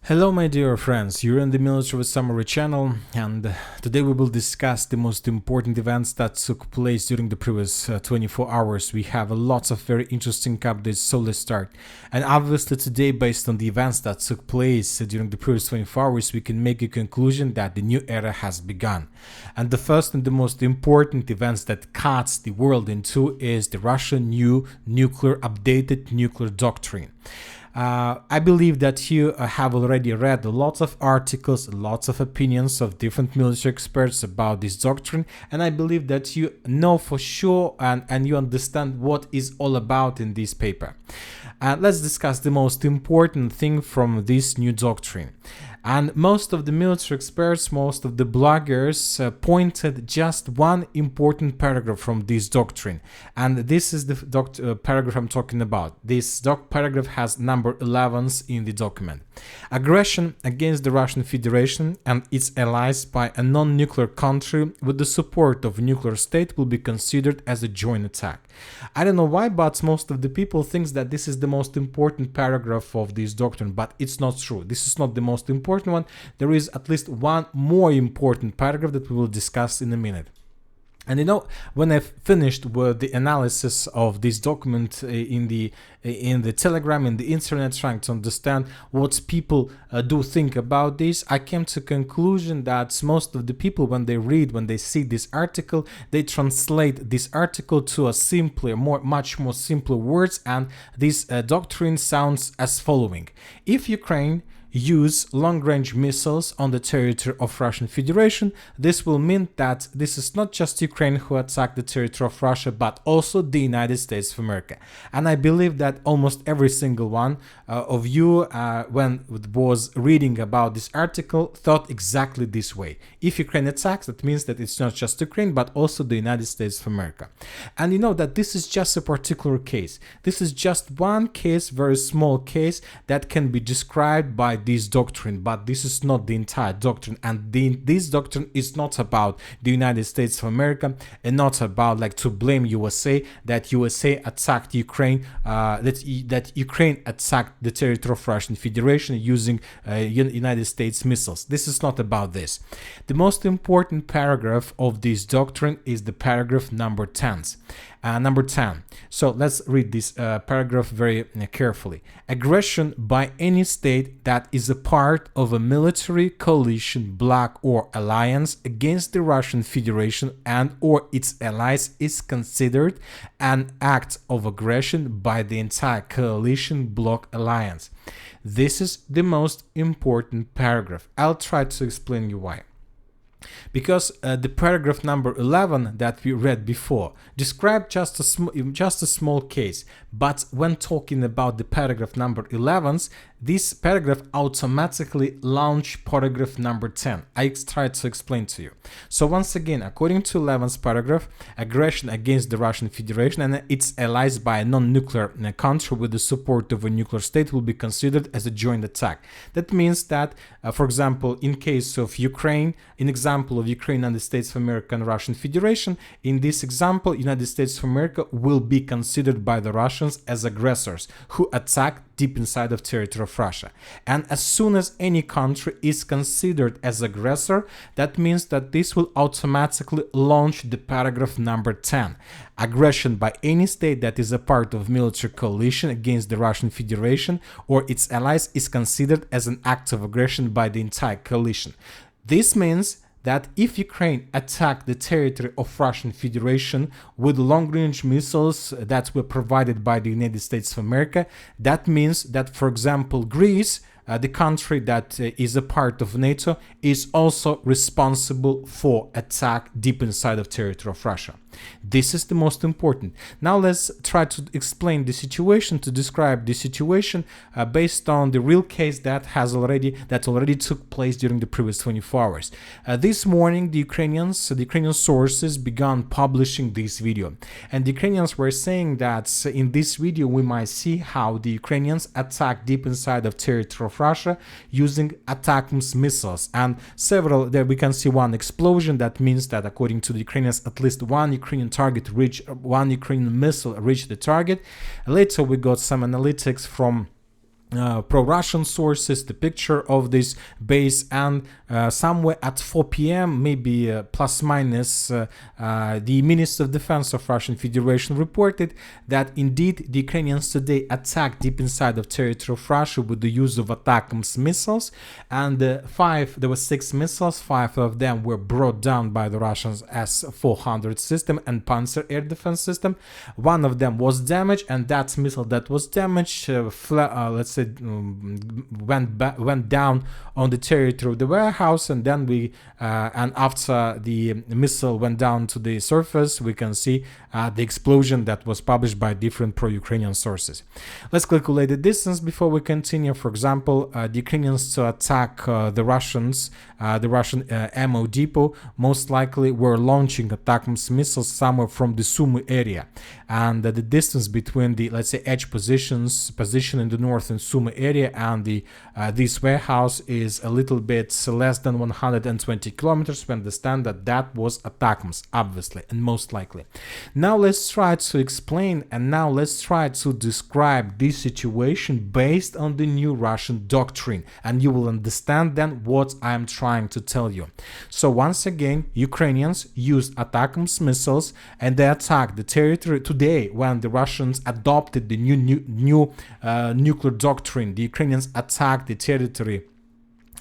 Hello my dear friends, you're in the Military Summary channel, and today we will discuss the most important events that took place during the previous 24 hours. We have lots of very interesting updates, so let's start. And obviously today, based on the events that took place during the previous 24 hours, we can make a conclusion that the new era has begun. And the first and the most important events that cuts the world in two is the Russian new updated nuclear doctrine. I believe that you have already read lots of articles, lots of opinions of different military experts about this doctrine, and I believe that you know for sure and you understand what is all about in this paper. Let's discuss the most important thing from this new doctrine. And most of the military experts, most of the bloggers pointed just one important paragraph from this doctrine. And this is the paragraph I'm talking about. This paragraph has number 11s in the document. Aggression against the Russian Federation and its allies by a non-nuclear country with the support of a nuclear state will be considered as a joint attack. I don't know why, but most of the people think that this is the most important paragraph of this doctrine, but it's not true. This is not the most important one. There is at least one more important paragraph that we will discuss in a minute. And you know, when I finished with the analysis of this document in the Telegram, in the internet, trying to understand what people do think about this, I came to a conclusion that most of the people, when they see this article, they translate this article to a simpler, much more simpler words, and this doctrine sounds as following: if Ukraine use long-range missiles on the territory of Russian Federation, this will mean that this is not just Ukraine who attacked the territory of Russia, but also the United States of America. And I believe that almost every single one of you, when was reading about this article, thought exactly this way. If Ukraine attacks, that means that it's not just Ukraine, but also the United States of America. And you know that this is just a particular case. This is just one case, very small case, that can be described by this doctrine, but this is not the entire doctrine, and this doctrine is not about the United States of America and not about like to blame USA, that USA attacked Ukraine, that Ukraine attacked the territory of Russian Federation using United States missiles. This is not about this. The most important paragraph of this doctrine is the paragraph number 10. Number 10. So let's read this paragraph very carefully. Aggression by any state that is a part of a military coalition, bloc or alliance against the Russian Federation and or its allies is considered an act of aggression by the entire coalition, bloc, alliance. This is the most important paragraph. I'll try to explain you why. Because the paragraph number 11 that we read before described just a small case, but when talking about the paragraph number 11s, this paragraph automatically launched paragraph number 10. I tried to explain to you. So once again, according to 11th paragraph, aggression against the Russian Federation and its allies by a non-nuclear country with the support of a nuclear state will be considered as a joint attack. That means that, for example, in case of Ukraine, in example of Ukraine and the States of America and Russian Federation, in this example, United States of America will be considered by the Russians as aggressors who attack deep inside of territory of Russia. And as soon as any country is considered as aggressor, that means that this will automatically launch the paragraph number 10. Aggression by any state that is a part of military coalition against the Russian Federation or its allies is considered as an act of aggression by the entire coalition. This means that if Ukraine attacked the territory of Russian Federation with long-range missiles that were provided by the United States of America, that means that, for example, Greece, the country that is a part of NATO, is also responsible for attack deep inside of territory of Russia. This is the most important. Now let's try to explain the situation, to describe the situation based on the real case that already took place during the previous 24 hours. This morning, the Ukrainian sources began publishing this video, and the Ukrainians were saying that in this video we might see how the Ukrainians attack deep inside of territory of Russia using ATACMS missiles, and there we can see one explosion. That means that according to the Ukrainians, at least one Ukrainian missile reached the target. Later we got some analytics from pro-Russian sources the picture of this base, and somewhere at 4 p.m., maybe plus minus, the Minister of Defense of Russian Federation reported that indeed the Ukrainians today attacked deep inside of territory of Russia with the use of ATACMS missiles, and there were 6 missiles, 5 of them were brought down by the Russians S-400 system and Panzer air defense system. 1 of them was damaged, and that missile that was damaged let's say went down on the territory of the warehouse, and then and after the missile went down to the surface, we can see the explosion that was published by different pro-Ukrainian sources. Let's calculate the distance before we continue. For example, the Ukrainians to attack the Russian ammo depot most likely were launching ATACMS missiles somewhere from the Sumy area, and the distance between the, let's say, edge position in the north and Sumy area and this warehouse is a little bit less than 120 kilometers. We understand that that was ATACMS, obviously, and most likely. Now let's try to explain, and now let's try to describe this situation based on the new Russian doctrine, and you will understand then what I am trying to tell you. So once again, Ukrainians used ATACMS missiles, and they attacked the territory today when the Russians adopted the new nuclear doctrine. The Ukrainians attacked the territory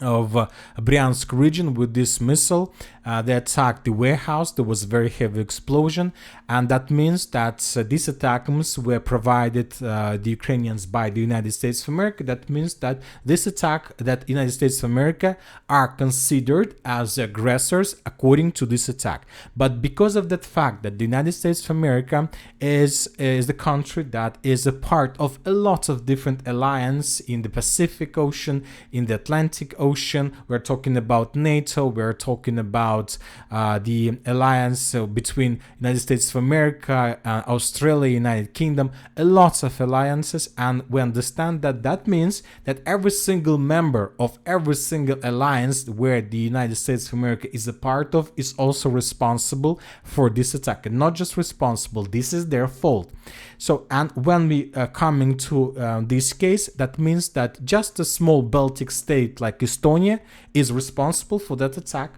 of Bryansk region with this missile. They attacked the warehouse. There was a very heavy explosion, and that means that these ATACMS were provided the Ukrainians by the United States of America. That means that this attack, that United States of America are considered as aggressors according to this attack. But because of that fact that the United States of America is the country that is a part of a lot of different alliances in the Pacific Ocean, in the Atlantic Ocean, we're talking about NATO, we're talking about the alliance between United States of America, Australia, United Kingdom, a lot of alliances, and we understand that that means that every single member of every single alliance where the United States of America is a part of is also responsible for this attack, and not just responsible, this is their fault. So, and when we are coming to this case, that means that just a small Baltic state like Estonia is responsible for that attack.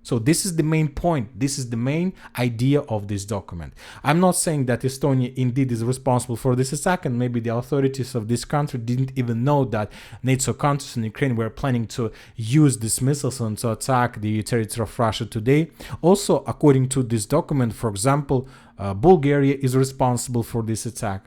So this is the main point. This is the main idea of this document. I'm not saying that Estonia indeed is responsible for this attack, and maybe the authorities of this country didn't even know that NATO countries in Ukraine were planning to use these missiles and to attack the territory of Russia today. Also, according to this document, for example, Bulgaria is responsible for this attack.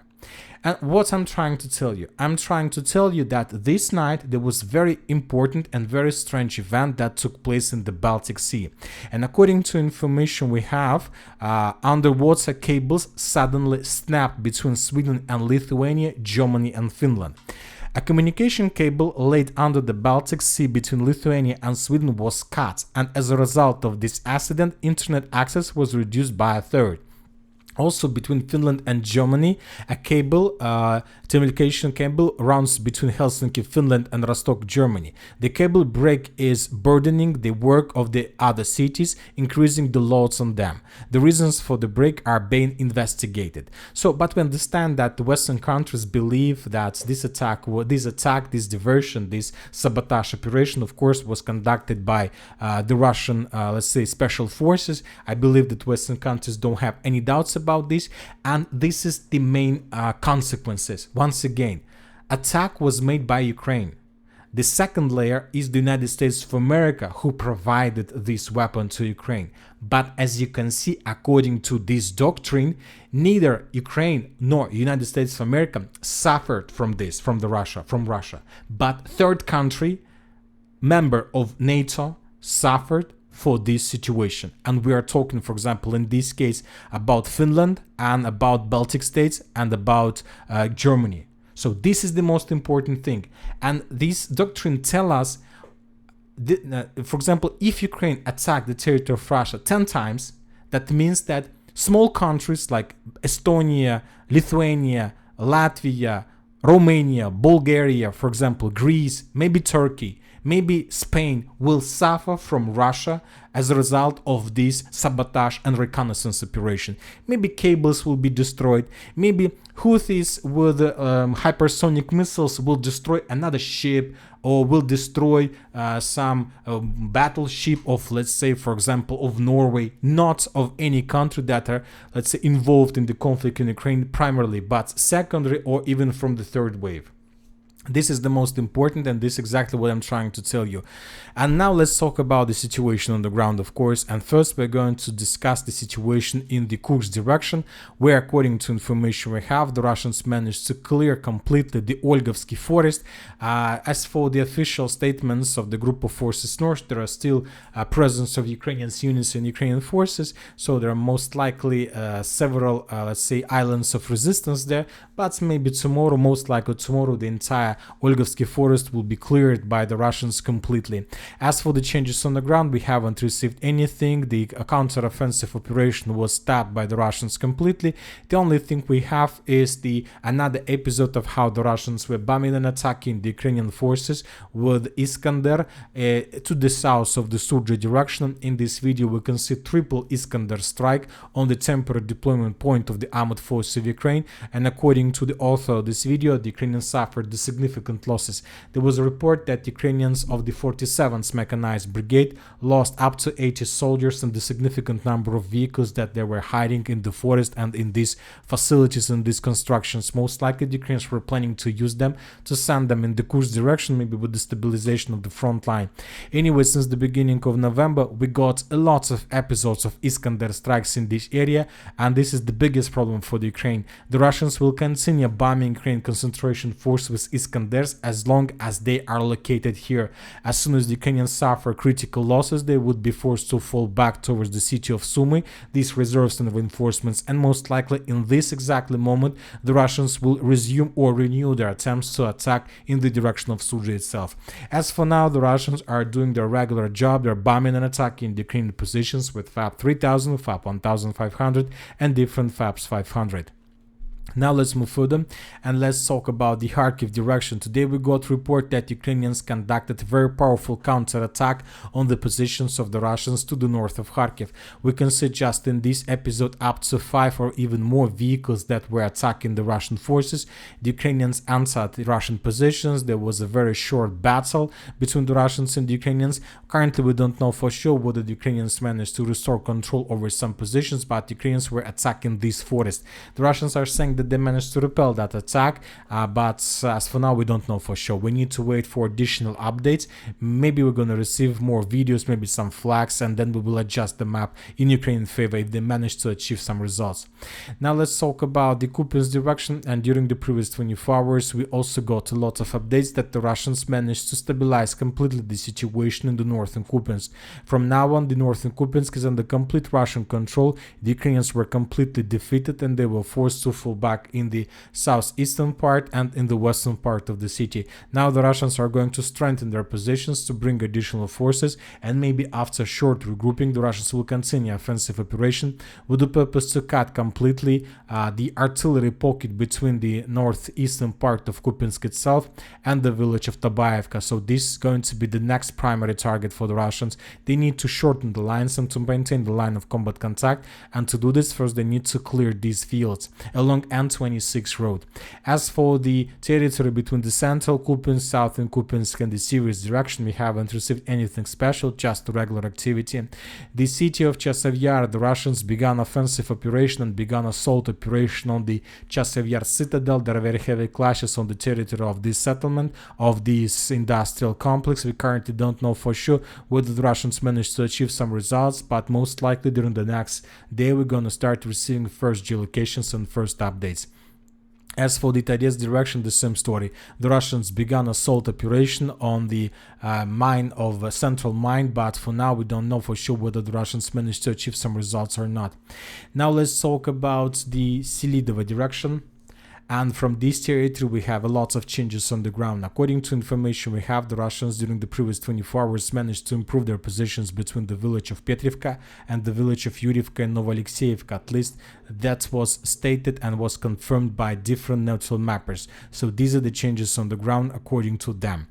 And what I'm trying to tell you? I'm trying to tell you that this night there was very important and very strange event that took place in the Baltic Sea. And according to information we have, underwater cables suddenly snapped between Sweden and Lithuania, Germany and Finland. A communication cable laid under the Baltic Sea between Lithuania and Sweden was cut, and as a result of this accident, internet access was reduced by a third. Also, between Finland and Germany, a cable, telecommunication cable, runs between Helsinki, Finland and Rostock, Germany. The cable break is burdening the work of the other cities, increasing the loads on them. The reasons for the break are being investigated. So, but we understand that the Western countries believe that this diversion, this sabotage operation, of course, was conducted by the Russian, let's say, special forces. I believe that Western countries don't have any doubts about this, and this is the main consequences. Once again, attack was made by Ukraine. The second layer is the United States of America who provided this weapon to Ukraine. But as you can see, according to this doctrine, neither Ukraine nor United States of America suffered from this, from Russia. But third country, member of NATO, suffered for this situation. And we are talking, for example, in this case, about Finland and about Baltic states and about Germany. So this is the most important thing. And this doctrine tells us, for example, if Ukraine attacked the territory of Russia 10 times, that means that small countries like Estonia, Lithuania, Latvia, Romania, Bulgaria, for example, Greece, maybe Turkey, Maybe Spain will suffer from Russia as a result of this sabotage and reconnaissance operation. Maybe cables will be destroyed. Maybe Houthis with hypersonic missiles will destroy another ship, or will destroy some battleship of, let's say, for example, of Norway, not of any country that are, let's say, involved in the conflict in Ukraine primarily, but secondary or even from the third wave. This is the most important, and this is exactly what I'm trying to tell you. And now let's talk about the situation on the ground, of course. And first we're going to discuss the situation in the Kursk direction, where, according to information we have, the Russians managed to clear completely the Olgovsky forest. As for the official statements of the group of forces north, there are still presence of Ukrainian units and Ukrainian forces, so there are most likely several, let's say, islands of resistance there. But maybe tomorrow, most likely tomorrow, the entire Olgovsky forest will be cleared by the Russians completely. As for the changes on the ground, we haven't received anything. The counter-offensive operation was stopped by the Russians completely. The only thing we have is another episode of how the Russians were bombing and attacking the Ukrainian forces with Iskander to the south of the Sudzha direction. In this video, we can see triple Iskander strike on the temporary deployment point of the armored force of Ukraine. And according to the author of this video, the Ukrainians suffered the significant losses. There was a report that Ukrainians of the 47th Mechanized Brigade lost up to 80 soldiers and the significant number of vehicles that they were hiding in the forest and in these facilities and these constructions. Most likely the Ukrainians were planning to use them to send them in the Kursk direction, maybe with the stabilization of the front line. Anyway, since the beginning of November, we got a lot of episodes of Iskander strikes in this area, and this is the biggest problem for the Ukraine. The Russians will continue bombing Ukraine concentration force with Iskanders as long as they are located here. As soon as the Ukrainians suffer critical losses, they would be forced to fall back towards the city of Sumy, these reserves and reinforcements, and most likely in this exactly moment the Russians will resume or renew their attempts to attack in the direction of Sudzha itself. As for now, the Russians are doing their regular job. They're bombing and attacking the Ukrainian positions with FAB 3000, FAB 1500 and different FABs 500. Now let's move further and let's talk about the Kharkiv direction. Today we got a report that Ukrainians conducted a very powerful counterattack on the positions of the Russians to the north of Kharkiv. We can see just in this episode up to 5 or even more vehicles that were attacking the Russian forces. The Ukrainians entered the Russian positions. There was a very short battle between the Russians and the Ukrainians. Currently we don't know for sure whether the Ukrainians managed to restore control over some positions, but the Ukrainians were attacking this forest. The Russians are saying that they managed to repel that attack, but as for now we don't know for sure. We need to wait for additional updates. Maybe we're gonna receive more videos, maybe some flags, and then we will adjust the map in Ukrainian favor if they manage to achieve some results. Now let's talk about the Kupyansk direction, and during the previous 24 hours we also got a lot of updates that the Russians managed to stabilize completely the situation in the northern Kupyansk. From now on, the northern Kupyansk is under complete Russian control. The Ukrainians were completely defeated and they were forced to fall back in the southeastern part and in the western part of the city. Now the Russians are going to strengthen their positions to bring additional forces, and maybe after short regrouping the Russians will continue offensive operation with the purpose to cut completely the artillery pocket between the northeastern part of Kupyansk itself and the village of Tabaevka. So this is going to be the next primary target for the Russians. They need to shorten the lines and to maintain the line of combat contact, and to do this first they need to clear these fields along N26 road. As for the territory between the central Kupyansk, southern Kupyansk and the Sirius direction, we haven't received anything special, just regular activity. The city of Chasiv Yar, the Russians began offensive operation and began assault operation on the Chasiv Yar citadel. There are very heavy clashes on the territory of this settlement, of this industrial complex. We currently don't know for sure whether the Russians managed to achieve some results, but most likely during the next day we're gonna start receiving first geolocations and first updates. As for the Donetsk direction, the same story. The Russians began assault operation on the mine of central mine, but for now we don't know for sure whether the Russians managed to achieve some results or not. Now let's talk about the Selidova direction. And from this territory we have a lot of changes on the ground. According to information we have, the Russians during the previous 24 hours managed to improve their positions between the village of Petrivka and the village of Yurivka and Novoalexeyevka. At least that was stated and was confirmed by different neutral mappers. So these are the changes on the ground according to them.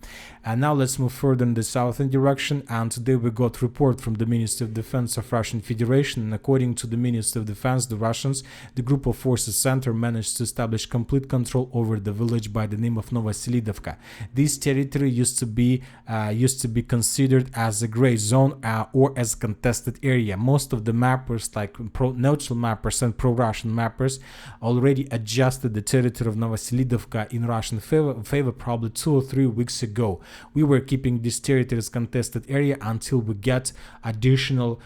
And now let's move further in the southern direction, and today we got report from the Ministry of Defense of Russian Federation, and according to the Ministry of Defense, the Russians, the group of forces center, managed to establish complete control over the village by the name of Novoselidovka. This territory used to be considered as a gray zone or as a contested area. Most of the mappers, like neutral mappers and pro-Russian mappers, already adjusted the territory of Novoselidovka in Russian favor probably 2 or 3 weeks ago. We were keeping this territory as contested area until we get additional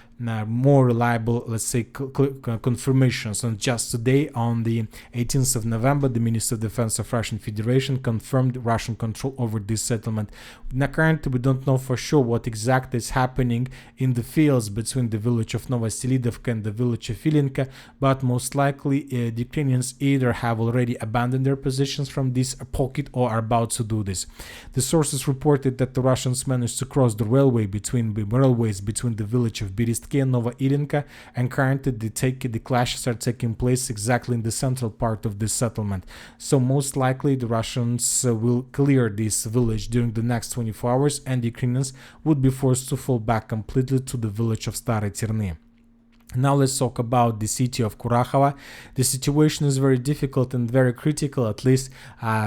more reliable, let's say, confirmations. And just today, on the 18th of November, the Minister of Defense of Russian Federation confirmed Russian control over this settlement. Now, currently, we don't know for sure what exactly is happening in the fields between the village of Novoselidovka and the village of Ilinka, but most likely the Ukrainians either have already abandoned their positions from this pocket or are about to do this. The sources reported that the Russians managed to cross the railways between the village of Berestki and Nova Ilinka, and currently the clashes are taking place exactly in the central part of this settlement. So most likely the Russians will clear this village during the next 24 hours, and the Ukrainians would be forced to fall back completely to the village of Stare Terny. Now let's talk about the city of Kurakhove. The situation is very difficult and very critical. At least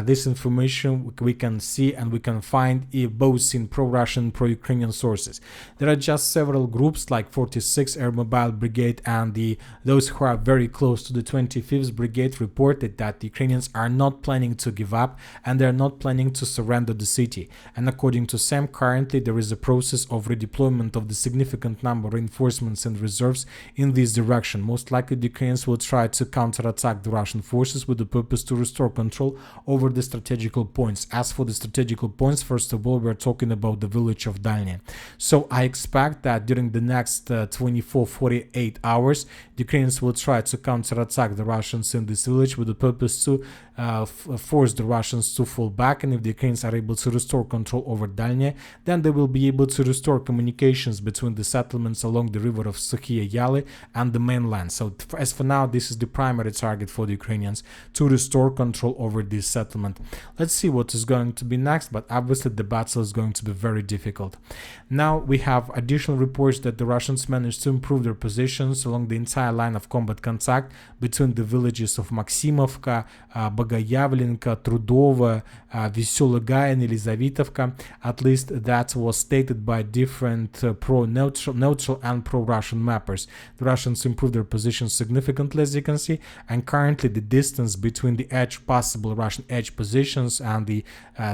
this information we can see and we can find both in pro-Russian and pro-Ukrainian sources. There are just several groups like 46th Air Mobile Brigade and those who are very close to the 25th Brigade reported that the Ukrainians are not planning to give up and they are not planning to surrender the city. And according to SAM, currently there is a process of redeployment of the significant number of reinforcements and reserves in this direction. Most likely the Ukrainians will try to counterattack the Russian forces with the purpose to restore control over the strategical points. As for the strategical points, first of all, we're talking about the village of Dalny. So I expect that during the next 24-48 hours, the Ukrainians will try to counterattack the Russians in this village with the purpose to force the Russians to fall back, and if the Ukrainians are able to restore control over Dalny, then they will be able to restore communications between the settlements along the river of Sukhiye Yali and the mainland. So as for now, this is the primary target for the Ukrainians, to restore control over this settlement. Let's see what is going to be next, but obviously the battle is going to be very difficult. Now we have additional reports that the Russians managed to improve their positions along the entire line of combat contact between the villages of Maximovka, Bogayavlenka, Trudova, Veselogaya and Elizavitovka. At least that was stated by different pro-neutral and pro-Russian mappers. The Russians improved their positions significantly, as you can see, and currently the distance between the possible Russian edge positions and the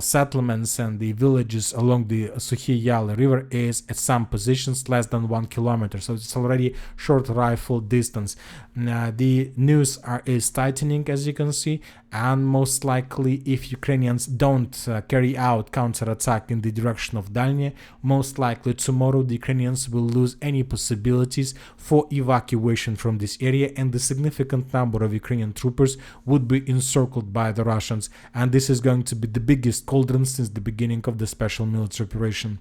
settlements and the villages along the Sukhiye Yali river is at some positions less than 1 kilometer, so it's already short rifle distance. The news is tightening, as you can see, and most likely if Ukrainians don't carry out counterattack in the direction of Dalny, most likely tomorrow the Ukrainians will lose any possibilities for evacuation from this area, and the significant number of Ukrainian troopers would be encircled by the Russians, and this is going to be the biggest cauldron since the beginning of the special military operation.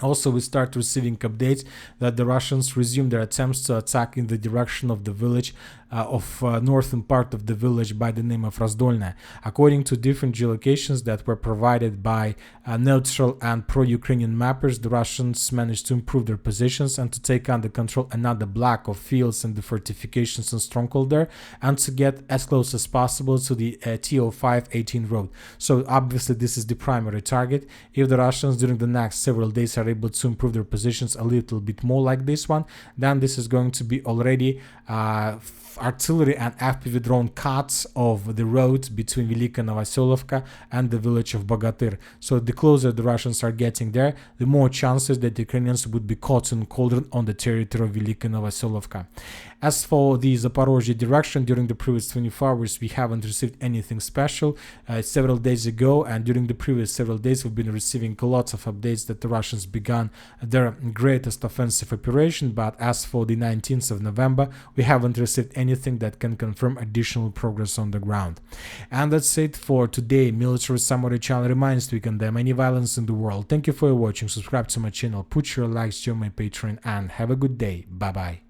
Also, we start receiving updates that the Russians resume their attempts to attack in the direction of the village northern part of the village by the name of Razdolna. According to different geolocations that were provided by neutral and pro-Ukrainian mappers, the Russians managed to improve their positions and to take under control another block of fields and the fortifications and stronghold there, and to get as close as possible to the TO5-18 road. So obviously this is the primary target. If the Russians during the next several days are able to improve their positions a little bit more like this one, then this is going to be already artillery and FPV drone cuts of the road between Velika Novoselovka and the village of Bogatyr. So the closer the Russians are getting there, the more chances that the Ukrainians would be caught in cauldron on the territory of Velika Novoselovka. As for the Zaporizhzhia direction, during the previous 24 hours, we haven't received anything special. Several days ago and during the previous several days, we've been receiving lots of updates that the Russians began their greatest offensive operation, but as for the 19th of November, we haven't received anything that can confirm additional progress on the ground. And that's it for today. Military Summary channel reminds to condemn any violence in the world. Thank you for watching. Subscribe to my channel, put your likes, join my Patreon, and have a good day. Bye bye.